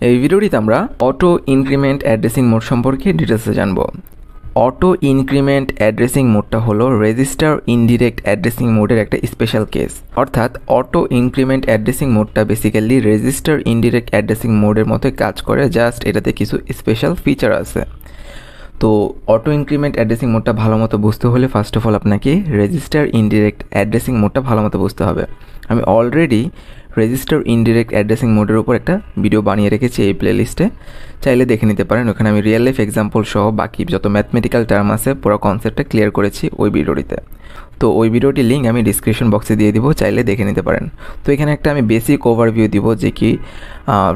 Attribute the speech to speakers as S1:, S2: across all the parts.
S1: এই ভিডিওটিতে আমরা অটো ইনক্রিমেন্ট অ্যাড্রেসিং মোড সম্পর্কে ডিটেলসে জানব। অটো ইনক্রিমেন্ট অ্যাড্রেসিং মোডটা হলো রেজিস্টার ইনডিরেক্ট অ্যাড্রেসিং মোডের একটা স্পেশাল কেস। অর্থাৎ অটো ইনক্রিমেন্ট অ্যাড্রেসিং মোডটা বেসিক্যালি রেজিস্টার ইনডিরেক্ট অ্যাড্রেসিং মোডের মতোই কাজ করে, জাস্ট এটাতে কিছু স্পেশাল ফিচার আছে। তো অটো ইনক্রিমেন্ট অ্যাড্রেসিং মোডটা ভালো মতো বুঝতে হলে ফার্স্ট অফ অল আপনাকে রেজিস্টার ইনডিরেক্ট অ্যাড্রেসিং মোডটা ভালো মতো বুঝতে হবে। আমি অলরেডি রেজিস্টার ইনডিরেক্ট অ্যাড্রেসিং মোডের উপর একটা ভিডিও বানিয়ে রেখেছি এই প্লেলিস্টে, চাইলে দেখে নিতে পারেন। ওখানে আমি রিয়েল লাইফ এক্সাম্পল সহ বাকি যত ম্যাথমেটিক্যাল টার্ম আছে পুরো কনসেপ্টটা ক্লিয়ার করেছি ওই ভিডিওটিতে। তো ওই ভিডিওটির লিঙ্ক আমি ডিসক্রিপশন বক্সে দিয়ে দিব, চাইলে দেখে নিতে পারেন। তো এখানে একটা আমি বেসিক ওভারভিউ দিব যে কি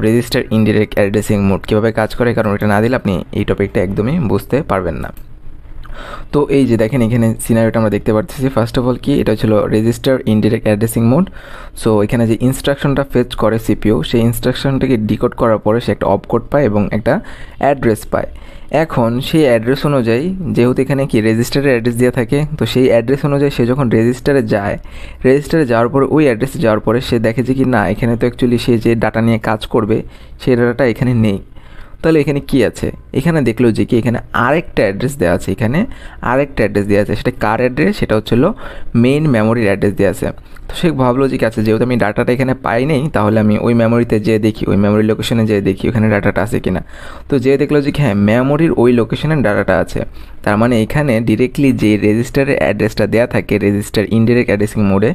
S1: রেজিস্টার ইনডিরেক্ট অ্যাড্রেসিং মোড কীভাবে কাজ করে, কারণ এটা না দিলে আপনি এই টপিকটা একদমই বুঝতে পারবেন না। তো এই যে দেখেন এখানে সিনারিওটা আমরা দেখতে পাচ্ছি। ফার্স্ট অফ অল কি এটা ছিল register indirect addressing mode. So এখানে যে ইনস্ট্রাকশনটা ফেচ করে সিপিইউ, সেই ইনস্ট্রাকশনটাকে ডিকোড করার পরে সে একটা অপকোড পায় এবং একটা অ্যাড্রেস পায়। এখন সেই অ্যাড্রেস অনুযায়ী, যেহেতু এখানে কি রেজিস্টারের অ্যাড্রেস দেওয়া থাকে, তো সেই অ্যাড্রেস অনুযায়ী সে যখন রেজিস্টারে যাওয়ার পরে ওই অ্যাড্রেসে যাওয়ার পরে সে দেখে যে কি না, এখানে তো অ্যাকচুয়ালি সে যে ডাটা নিয়ে কাজ করবে সেই ডাটাটা এখানে নেই। তাহলে এখানে কি আছে, এখানে দেখলো যে কি এখানে আরেকটা অ্যাড্রেস দেওয়া আছে, সেটা কার অ্যাড্রেস, সেটা হচ্ছিল মেইন মেমোরির অ্যাড্রেস দেওয়া আছে। তো সে ভাবলো যে আছে যেহেতু আমি ডাটাটা এখানে পাই নেই, তাহলে আমি ওই মেমোরিতে যেয়ে দেখি, ওই মেমোরি লোকেশনে যেয়ে দেখি ওখানে ডাটাটা আছে কিনা। তো যেয়ে দেখলো যে হ্যাঁ, মেমোরির ওই লোকেশনে ডাটাটা আছে। তার মানে এখানে ডিরেক্টলি যে রেজিস্টারের অ্যাড্রেসটা দেওয়া থাকে রেজিস্টার ইনডিরেক্ট অ্যাড্রেসিং মোডে,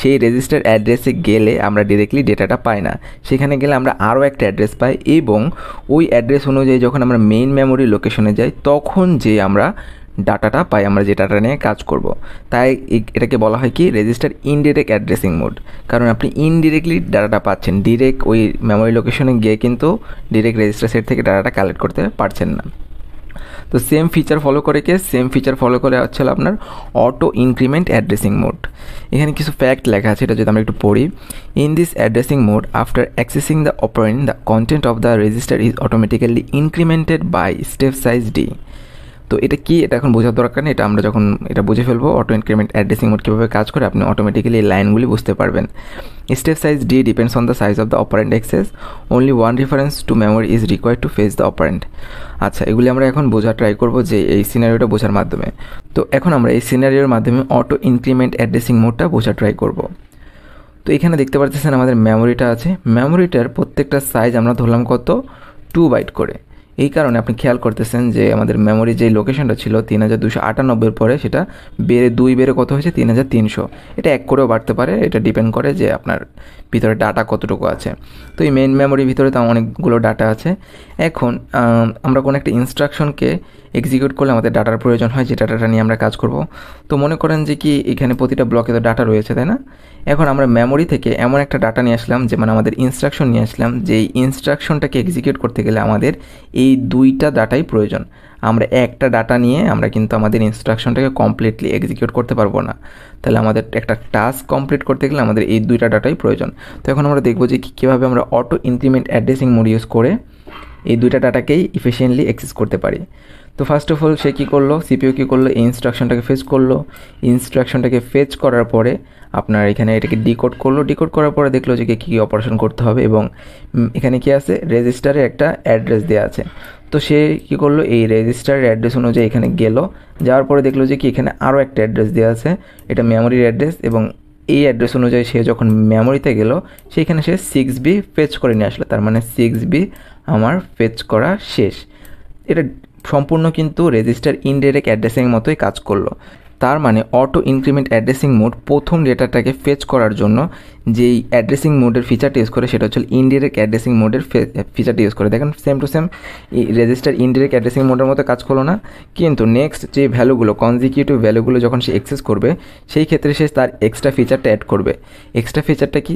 S1: সেই রেজিস্টার অ্যাড্রেসে গেলে আমরা ডিরেক্টলি ডেটাটা পাই না, সেখানে গেলে আমরা আরও একটা অ্যাড্রেস পাই, এবং ওই অ্যাড্রেস অনুযায়ী যখন আমরা মেইন মেমোরি লোকেশনে যাই তখন যে আমরা ডাটাটা পাই, আমরা যে ডাটা নিয়ে কাজ করব। তাই এটাকে বলা হয় কি রেজিস্টার ইনডিরেক্ট অ্যাড্রেসিং মোড, কারণ আপনি ইনডিরেক্টলি ডাটাটা পাচ্ছেন, ডিরেক্ট ওই মেমোরি লোকেশনে গিয়ে কিন্তু ডিরেক্ট রেজিস্টার সেট থেকে ডাটাটা কালেক্ট করতে পারছেন না। তো সেম ফিচার ফলো করে হচ্ছে আপনার অটো ইনক্রিমেন্ট অ্যাড্রেসিং মোড। এখানে কিছু ফ্যাক্ট লেখা আছে, এটা যদি আমরা একটু পড়ি। In this addressing mode, after accessing the operand, the content of the register is automatically incremented by step size D. তো এটা কি, এটা এখন বোঝার দরকার নেই, এটা আমরা যখন এটা বুঝে ফেলবো অটো ইনক্রিমেন্ট অ্যাড্রেসিং মোড কীভাবে কাজ করে, আপনি অটোমেটিক্যালি এই লাইনগুলি বুঝতে পারবেন। Step size D depends on the size of the operant access, only one reference to memory is required to face the operant. আচ্ছা, এগুলি আমরা এখন বোঝা ট্রাই করবো যে এই সিনারিওটা বোঝার মাধ্যমে। তো এখন আমরা এই সিনারিওর মাধ্যমে অটো ইনক্রিমেন্ট অ্যাড্রেসিং মোডটা বোঝা ট্রাই করব। তো এখানে দেখতে পাচ্ছেন আমাদের মেমোরিটা আছে, মেমোরিটার প্রত্যেকটা সাইজ আমরা ধরলাম কত, 2 বাইট করে। এই কারণে আপনি খেয়াল করতেছেন যে আমাদের মেমোরি যে লোকেশনটা ছিল 3298 পরে সেটা বেড়ে কত হয়েছে, 3300। এটা 1 করেও বাড়তে পারে, এটা ডিপেন্ড করে যে আপনার ভিতরে ডাটা কতটুকু আছে। তো এই মেইন মেমোরির ভিতরে তো অনেকগুলো ডাটা আছে। এখন আমরা কোনো একটা ইনস্ট্রাকশনকে এক্সিকিউট করলে আমাদের ডাটার প্রয়োজন হয়, যে ডাটাটা নিয়ে আমরা কাজ করব। তো মনে করেন যে কি এখানে প্রতিটা ব্লকে তো ডাটা রয়েছে, তাই না? এখন আমরা মেমোরি থেকে এমন একটা ডাটা নিয়ে আসলাম, যে মানে আমাদের ইনস্ট্রাকশন নিয়ে আসলাম, যে এই ইনস্ট্রাকশনটাকে এক্সিকিউট করতে গেলে আমাদের এই 2টা ডাটাই প্রয়োজন। আমরা একটা ডাটা নিয়ে আমরা কিন্তু আমাদের ইনস্ট্রাকশনটাকে কমপ্লিটলি এক্সিকিউট করতে পারবো না। তাহলে আমাদের একটা টাস্ক কমপ্লিট করতে গেলে আমাদের এই 2টা ডাটাই প্রয়োজন। তো এখন আমরা দেখবো যে কীভাবে আমরা auto increment addressing mode use করে এই 2টা ডাটাকেই ইফিশিয়েন্টলি অ্যাক্সেস করতে পারি। তো ফার্স্ট অফ অল সে কী করলো, সিপিইউ কী করলো, এই ইনস্ট্রাকশনটাকে ফেচ করার পরে আপনার এখানে এটাকে ডিকোড করার পরে দেখলো যে কী অপারেশন করতে হবে, এবং এখানে কি আছে, রেজিস্টারে একটা অ্যাড্রেস দেওয়া আছে। তো সে কী করলো, এই রেজিস্টারের অ্যাড্রেস অনুযায়ী এখানে যাওয়ার পরে দেখলো যে কি এখানে আরও একটা অ্যাড্রেস দেওয়া আছে, এটা মেমোরির অ্যাড্রেস, এবং এই অ্যাড্রেস অনুযায়ী সে যখন মেমোরিতে গেল সেইখানে সে 6B ফেচ করে নিয়ে আসলো। তার মানে 6B আমার ফেচ করা শেষ। এটা সম্পূর্ণ কিন্তু রেজিস্টার ইনডিরেক্ট অ্যাড্রেসিংয়ের মতোই কাজ করলো। তার মানে অটো ইনক্রিমেন্ট অ্যাড্রেসিং মোড প্রথম ডেটাটাকে ফেচ করার জন্য যেই অ্যাড্রেসিং মোডের ফিচারটা ইউজ করে সেটা হচ্ছে ইনডিরেক্ট অ্যাড্রেসিং মোডের ফিচারটা ইউজ করে। দেখেন same to same register indirect addressing মোডের মতো কাজ করলো না, কিন্তু নেক্সট যে ভ্যালুগুলো, কনজিকিউটিভ ভ্যালুগুলো যখন সে অ্যাক্সেস করবে সেই ক্ষেত্রে সে তার এক্সট্রা ফিচারটা অ্যাড করবে। এক্সট্রা ফিচারটা কি,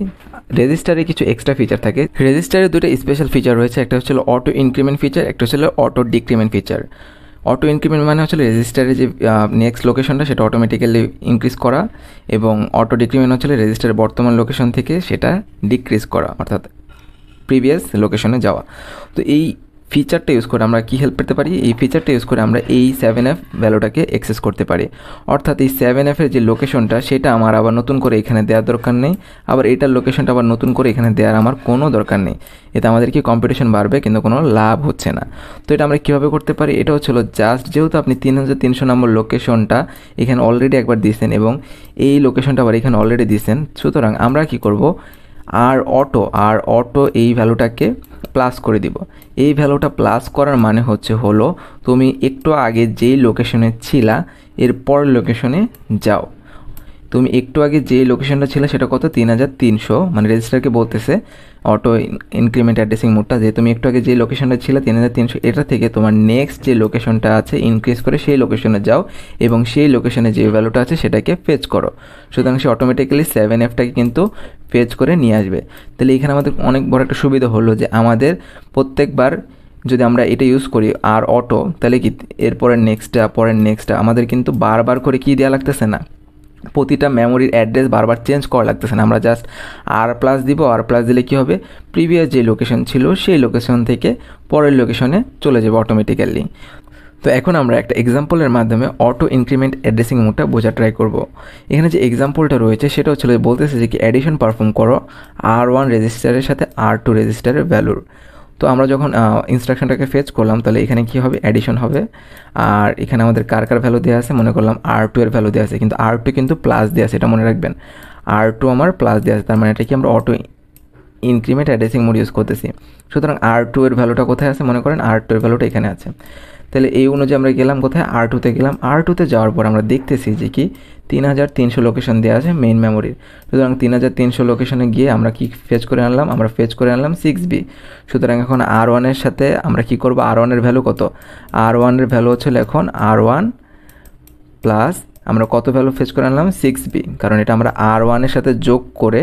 S1: রেজিস্টারে কিছু এক্সট্রা ফিচার থাকে। রেজিস্টারে 2টা স্পেশাল ফিচার রয়েছে, একটা হচ্ছে অটো ইনক্রিমেন্ট ফিচার, একটা হচ্ছে auto decrement feature. Auto increment মানে হচ্ছে রেজিস্টারে যে নেক্সট লোকেশনটা সেটা অটোমেটিক্যালি ইনক্রিজ করা, এবং অটো ডিক্রিমেন্ট হচ্ছে রেজিস্টারের বর্তমান লোকেশন থেকে সেটা ডিক্রিজ করা, অর্থাৎ প্রিভিয়াস লোকেশনে যাওয়া। তো এই ফিচারটা ইউজ করে আমরা কি হেল্প পেতে পারি, এই ফিচারটা ইউজ করে আমরা এই 7F ভ্যালুটাকে অ্যাক্সেস করতে পারি। অর্থাৎ এই 7F এর যে লোকেশনটা সেটা আমার আবার নতুন করে এখানে দেওয়ার দরকার নেই, আবার এটার লোকেশনটা আবার নতুন করে এখানে দেওয়ার আমার কোনো দরকার নেই। এতে আমাদের কি কম্পিটিশন বাড়বে কিন্তু কোনো লাভ হচ্ছে না। তো এটা আমরা কীভাবে করতে পারি, এটা হচ্ছিল জাস্ট যেহেতু আপনি 3300 নম্বর লোকেশনটা এখানে অলরেডি একবার দিয়েছেন এবং এই লোকেশনটা আবার এখানে অলরেডি দিয়েছেন, সুতরাং আমরা কি করব, আর অটো এই ভ্যালুটাকে প্লাস করে দিব। এই ভ্যালুটা প্লাস করার মানে হলো তুমি একটু আগে যেই লোকেশনে ছিলা এর পরের লোকেশনে যাও। তুমি একটু আগে যে লোকেশনটা ছিল সেটা কত, 3300, মানে রেজিস্টারকে বলতেছে অটো ইনক্রিমেন্ট অ্যাড্রেসিং মোডটা, যে তুমি একটু আগে যে লোকেশনটা ছিল 3300, এটা থেকে তোমার নেক্সট যে লোকেশনটা আছে ইনক্রিজ করে সেই লোকেশনে যাও এবং সেই লোকেশনে যে ভ্যালুটা আছে সেটাকে ফেচ করো। সুতরাং সে অটোমেটিক্যালি 7Fটাকে কিন্তু ফেচ করে নিয়ে আসবে। তাহলে এখানে আমাদের অনেক বড় একটা সুবিধা হলো যে আমাদের প্রত্যেকবার যদি আমরা এটা ইউজ করি আর অটো, তাহলে কি এরপরের নেক্সটটা আমাদের কিন্তু বারবার করে কি দেওয়া লাগতেছে না, প্রতিটা মেমোরির অ্যাড্রেস বারবার চেঞ্জ করা লাগতেছে না। আমরা জাস্ট R+ দিব, R+ দিলে কী হবে, প্রিভিয়াস যে লোকেশন ছিল সেই লোকেশন থেকে পরের লোকেশনে চলে যাবে অটোমেটিক্যালি। তো এখন আমরা একটা এক্সাম্পলের মাধ্যমে অটো ইনক্রিমেন্ট অ্যাড্রেসিং মোডটা বোঝা ট্রাই করব। এখানে যে এক্সাম্পলটা রয়েছে সেটা হচ্ছে বলতেছে যে কি অ্যাডিশন পারফর্ম করো R1 রেজিস্টারের সাথে R2 রেজিস্টারের ভ্যালুর। তো আমরা যখন ইনস্ট্রাকশনটাকে ফেচ করলাম তাহলে এখানে কি হবে, অ্যাডিশন হবে। আর এখানে আমাদের কার ভ্যালু দেওয়া আছে, মনে করলাম R2 এর ভ্যালু দেওয়া আছে, কিন্তু R2 কিন্তু প্লাস দেওয়া আছে, এটা মনে রাখবেন। R2 আমার প্লাস দেওয়া আছে, তার মানে এটা কি আমরা auto increment addressing mode use করতেছি। সুতরাং R2 এর ভ্যালুটা কোথায় আছে, মনে করেন R2 এর ভ্যালুটা এখানে আছে। তাহলে এই অনুযায়ী আমরা গেলাম কোথায়, R2-তে গেলাম। R2-তে যাওয়ার পর আমরা দেখতেছি যে কি 3300 লোকেশন দেওয়া আছে মেইন মেমোরির। সুতরাং 3300 লোকেশনে গিয়ে আমরা কি ফেচ করে আনলাম, আমরা ফেচ করে আনলাম 6B। সুতরাং এখন R1 এর সাথে আমরা কি করব, R1 এর ভ্যালু কত, R1 এর ভ্যালু হচ্ছে এখন R1 প্লাস আমরা কত ভ্যালু ফেচ করে আনলাম 6B, কারণ এটা আমরা R1 এর সাথে যোগ করে,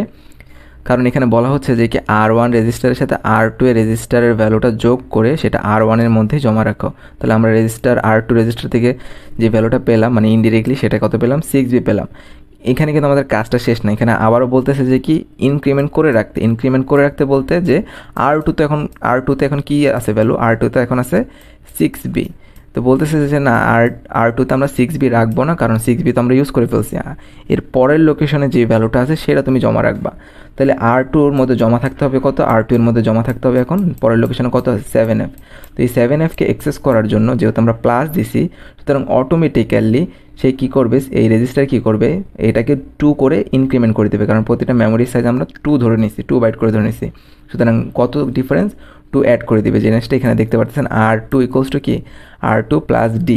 S1: কারণ এখানে বলা হচ্ছে যে কি R1 রেজিস্টারের সাথে R2 এর রেজিস্টারের ভ্যালুটা যোগ করে সেটা R1 এর মধ্যেই জমা রাখো। তাহলে আমরা R2 রেজিস্টার থেকে যে ভ্যালুটা পেলাম, মানে ইনডিরেক্টলি সেটা কত পেলাম, 6B পেলাম। এখানে কিন্তু আমাদের কাজটা শেষ না, এখানে আবারও বলতেছে যে কি ইনক্রিমেন্ট করে রাখতে বলতে যে R2তে এখন কি আছে ভ্যালু, R2তে এখন আছে 6B। তো বলতেছে যে না, R2তে আমরা 6B রাখবো না, কারণ 6B তো আমরা ইউজ করে ফেলছি। এর পরের লোকেশনে যে ভ্যালুটা আছে সেটা তুমি জমা রাখবা। তাহলে R2-র মধ্যে জমা থাকতে হবে কত, R2 এর মধ্যে জমা থাকতে হবে এখন পরের লোকেশনে কত আছে 7F। তো এই 7Fকে অ্যাক্সেস করার জন্য যেহেতু আমরা প্লাস দিছি, সুতরাং অটোমেটিক্যালি সে কী করবে, এই রেজিস্টার কী করবে, এটাকে 2 করে ইনক্রিমেন্ট করে দেবে, কারণ প্রতিটা মেমোরির সাইজ আমরা 2 ধরে নিছি, 2 বাইট করে ধরে নিছি। সুতরাং কত ডিফারেন্স, 2 অ্যাড করে দিবে। জিনিসটা এখানে দেখতে পাচ্ছেন R2 ইকুয়ালস টু কি, R2 plus D।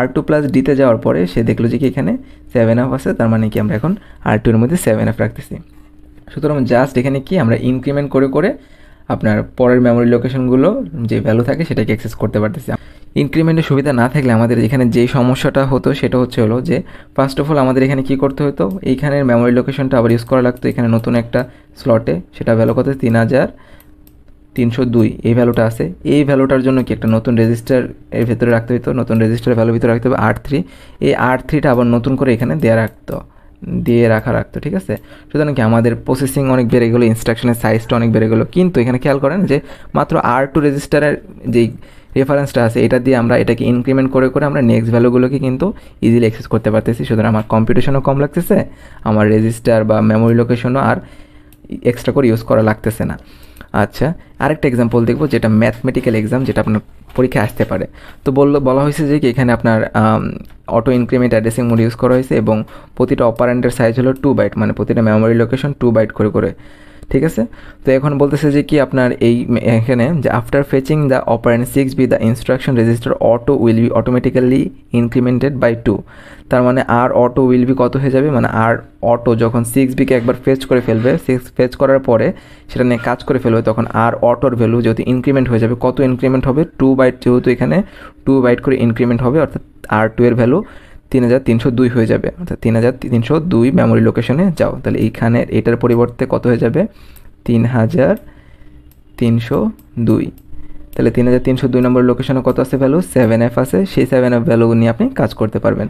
S1: R2 plus ডিতে যাওয়ার পরে সে দেখলো যে কি এখানে 7F আছে, তার মানে কি আমরা এখন R2 এর মধ্যে 7F রাখতেছি। সুতরাং জাস্ট এখানে কি আমরা ইনক্রিমেন্ট করে করে আপনার পরের মেমোরি লোকেশনগুলো যে ভ্যালু থাকে সেটাকে অ্যাক্সেস করতে পারতেছি। ইনক্রিমেন্টের সুবিধা না থাকলে আমাদের এখানে যেই সমস্যাটা হতো সেটা হলো যে ফার্স্ট অফ অল আমাদের এখানে কি করতে হতো, এইখানের মেমোরি লোকেশনটা আবার ইউজ করা লাগতো এখানে নতুন একটা স্লটে, সেটা ভ্যালু কত 3302 এই ভ্যালুটা আছে। এই ভ্যালুটার জন্য কি একটা নতুন রেজিস্টার এর ভেতরে রাখতে হতো, নতুন রেজিস্টারের ভ্যালু ভিতরে রাখতে হবে R3। এই R3টা আবার নতুন করে এখানে দিয়ে রাখা রাখতো, ঠিক আছে। সুতরাং কি আমাদের প্রসেসিং অনেক বেড়ে গেলো, ইনস্ট্রাকশনের সাইজটা অনেক বেড়ে গেলো। কিন্তু এখানে খেয়াল করেন যে মাত্র R2 রেজিস্টারের যেই রেফারেন্সটা আছে এটা দিয়ে আমরা এটাকে ইনক্রিমেন্ট করে করে আমরা নেক্সট ভ্যালুগুলোকে কিন্তু ইজিলি অ্যাক্সেস করতে পারতেছি। সুতরাং আমার কম্পিউটেশনও কম লাগতেছে, আমার রেজিস্টার বা মেমোরি লোকেশনও আর এক্সট্রা করে ইউজ করা লাগতেছে না। আচ্ছা, আরেকটা এক্সাম্পল দেখবো যেটা ম্যাথমেটিক্যাল এক্সাম, যেটা আপনার পরীক্ষায় আসতে পারে। তো বলা হয়েছে যে কি এখানে আপনার auto increment addressing mode use করা হয়েছে এবং প্রতিটা অপারেন্টের সাইজ হলো 2 বাইট, মানে প্রতিটা মেমোরি লোকেশন 2 বাইট করে করে, ঠিক আছে। তো এখন বলতেছে যে কি আপনার এখানে যে after fetching the operand 6B the instruction register auto will be automatically incremented by 2। তার মানে আর অটো উইল বি কত হয়ে যাবে, মানে আর অটো যখন 6Bকে একবার ফেচ করে ফেলবে, ফেচ করার পরে সেটা নিয়ে কাজ করে ফেলবে, তখন আর অটোর ভ্যালু যেহেতু ইনক্রিমেন্ট হয়ে যাবে, কত ইনক্রিমেন্ট হবে 2 বাইট, যেহেতু এখানে 2 বাইট করে ইনক্রিমেন্ট হবে, অর্থাৎ R2 এর ভ্যালু 3302 হয়ে যাবে, অর্থাৎ 3302 মেমোরি লোকেশনে যাও। তাহলে এইখানে এটার পরিবর্তে কত হয়ে যাবে 3302। তাহলে 3302 নম্বর লোকেশনে কত আছে ভ্যালু, 7F আছে, সেই 7F ভ্যালু নিয়ে আপনি কাজ করতে পারবেন।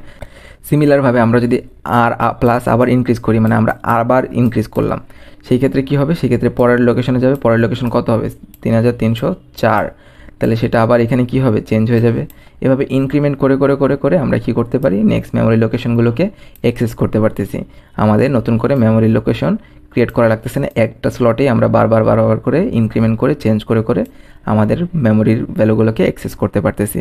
S1: সিমিলারভাবে আমরা যদি আর প্লাস আবার ইনক্রিজ করি, মানে আমরা আবার ইনক্রিজ করলাম, সেই ক্ষেত্রে কী হবে, সেই ক্ষেত্রে পরের লোকেশনে যাবে, পরের লোকেশন কত হবে 3304। তাহলে সেটা আবার এখানে কি হবে, চেঞ্জ হয়ে যাবে। এভাবে ইনক্রিমেন্ট করে করে করে করে আমরা কি করতে পারি, নেক্সট মেমোরি লোকেশনগুলোকে অ্যাক্সেস করতে পারতেছি। আমাদের নতুন করে মেমোরি লোকেশন ক্রিয়েট করা লাগতেছে না, একটা স্লটেই আমরা বারবার বারবার করে ইনক্রিমেন্ট করে চেঞ্জ করে করে আমাদের মেমোরির ভ্যালুগুলোকে অ্যাক্সেস করতে পারতেছি।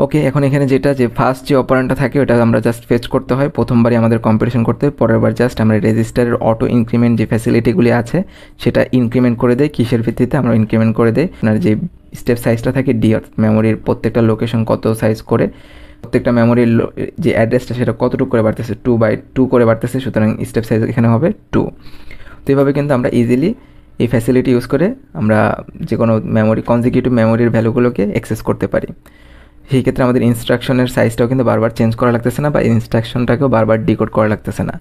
S1: ওকে, এখন এখানে যে ফার্স্ট যে অপারেন্টটা থাকে ওটা আমরা জাস্ট ফেচ করতে হয়, প্রথমবারই আমাদের কম্পিটিশন করতে হয়, পরের বার জাস্ট আমরা রেজিস্টারের অটো ইনক্রিমেন্ট যে ফ্যাসিলিটিগুলি আছে সেটা ইনক্রিমেন্ট করে দেয়। কিসের ভিত্তিতে আমরা ইনক্রিমেন্ট করে দেয়, আপনার যে স্টেপ সাইজটা থাকে ডি, মেমোরির প্রত্যেকটা লোকেশন কত সাইজ করে, প্রত্যেকটা মেমোরির যে অ্যাড্রেসটা সেটা কতটুকু করে বাড়তেছে, 2/2 করে বাড়তেছে, সুতরাং স্টেপ সাইজ এখানে হবে 2। তো এইভাবে কিন্তু আমরা ইজিলি এই ফ্যাসিলিটি ইউজ করে আমরা যে কোনো মেমোরি কনজিকিউটিভ মেমোরির ভ্যালুগুলোকে অ্যাক্সেস করতে পারি। সেই ক্ষেত্রে আমাদের ইনস্ট্রাকশনের সাইজটাও কিন্তু বারবার চেঞ্জ করা লাগতেছে না, বা ইনস্ট্রাকশনটাকেও বারবার ডিকোড করা লাগতেছে না।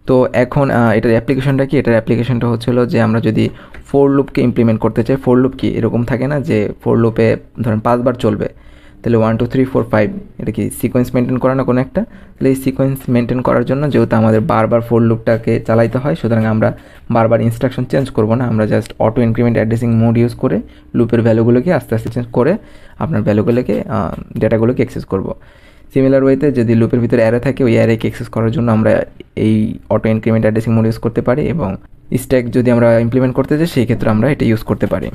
S1: তো এখন এটার অ্যাপ্লিকেশনটা কি, এটার অ্যাপ্লিকেশনটা হচ্ছিল যে আমরা যদি ফোর লুপকে ইমপ্লিমেন্ট করতে চাই, ফোর লুপ কি এরকম থাকে না যে ফোর লুপে ধরেন 5 বার চলবে, তাহলে 1 2 3 4 5 এটা কি সিকোয়েন্স মেনটেন করা না কোনো একটা, তাহলে এই সিকোয়েন্স মেনটেন করার জন্য যেহেতু আমাদের বারবার ফোর লুপটাকে চালাইতে হয়, সুতরাং আমরা বারবার ইনস্ট্রাকশন চেঞ্জ করব না, আমরা just auto increment addressing mode use করে লুপের ভ্যালুগুলোকে আস্তে আস্তে চেঞ্জ করে আপনার ভ্যালুগুলোকে ডেটাগুলোকে অ্যাক্সেস করব। সিমিলার ওয়েতে যদি লুপের ভিতরে অ্যারে থাকে, ওই অ্যারেকে অ্যাক্সেস করার জন্য আমরা এই auto increment addressing mode use করতে পারি, এবং স্ট্যাক যদি আমরা ইমপ্লিমেন্ট করতে চাই সেই ক্ষেত্রে আমরা এটা ইউজ করতে পারি।